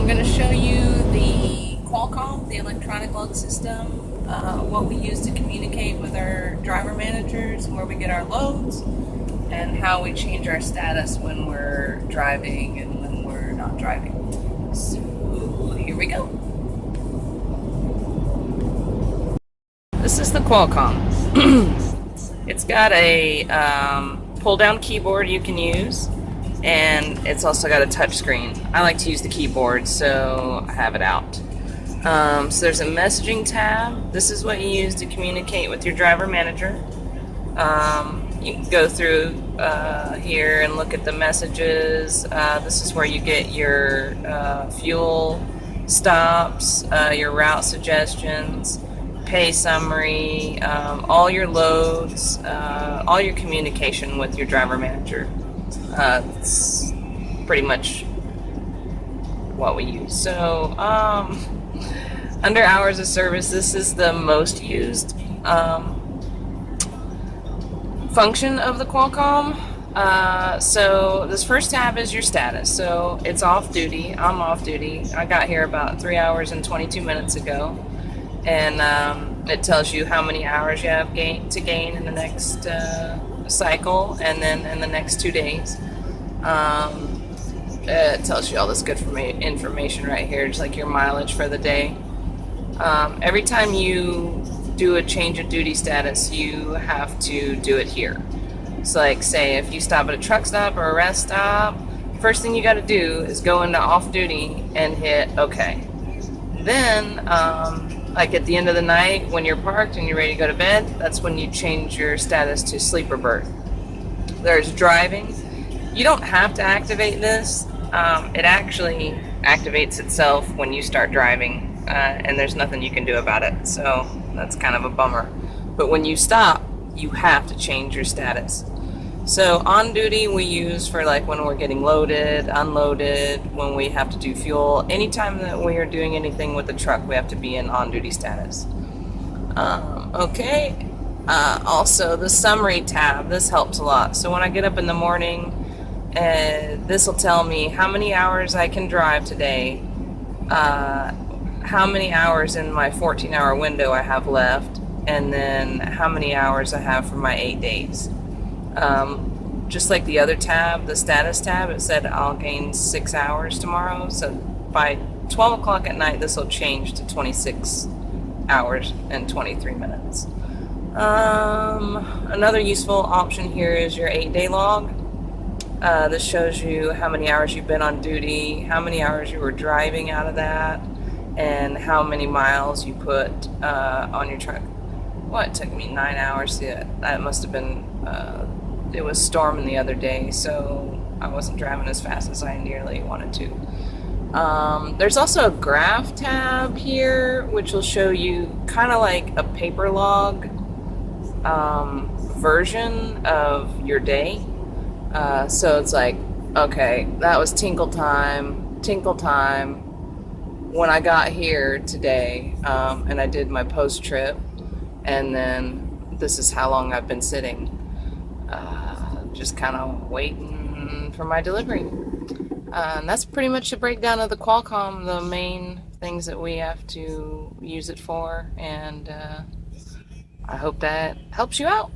going to show you the Qualcomm, the electronic log system, what we use to communicate with our driver managers, where we get our loads, and how we change our status when we're driving and when we're not driving. So here we go. This is the Qualcomm. It's got a pull-down keyboard you can use, and it's also got a touch screen. I like to use the keyboard, so I have it out. So there's a messaging tab. This is what you use to communicate with your driver manager. You can go through here and look at the messages. This is where you get your fuel stops, your route suggestions, pay summary, all your loads, all your communication with your driver manager. It's pretty much what we use. So under hours of service, this is the most used function of the Qualcomm. So this first tab is your status. So it's off duty. I'm off duty. I got here about 3 hours and 22 minutes ago. And it tells you how many hours you have to gain in the next cycle, and then in the next 2 days. It tells you all this good information right here, just like your mileage for the day. Every time you do a change of duty status, you have to do it here. So like, say if you stop at a truck stop or a rest stop, first thing you got to do is go into off duty and hit OK. Then like at the end of the night when you're parked and you're ready to go to bed, that's when you change your status to sleeper berth. There's driving. You don't have to activate this. It actually activates itself when you start driving, and there's nothing you can do about it. So that's kind of a bummer. But when you stop, you have to change your status. So on duty we use for like when we're getting loaded, unloaded, when we have to do fuel. Anytime that we are doing anything with the truck, we have to be in on duty status. Okay. Also the summary tab, this helps a lot. So when I get up in the morning, this will tell me how many hours I can drive today, how many hours in my 14-hour window I have left, and then how many hours I have for my 8 days. Just like the other tab, the status tab, it said I'll gain 6 hours tomorrow. So by 12 o'clock at night, this will change to 26 hours and 23 minutes. Another useful option here is your 8-day log. This shows you how many hours you've been on duty, how many hours you were driving out of that, and how many miles you put on your truck. Well, it took me 9 hours. Yeah, that must have been, it was storming the other day, so I wasn't driving as fast as I nearly wanted to. There's also a graph tab here, which will show you kind of like a paper log version of your day. So it's like, okay, that was tinkle time, when I got here today, and I did my post trip, and then this is how long I've been sitting, just kind of waiting for my delivery. And that's pretty much a breakdown of the Qualcomm, the main things that we have to use it for, and I hope that helps you out.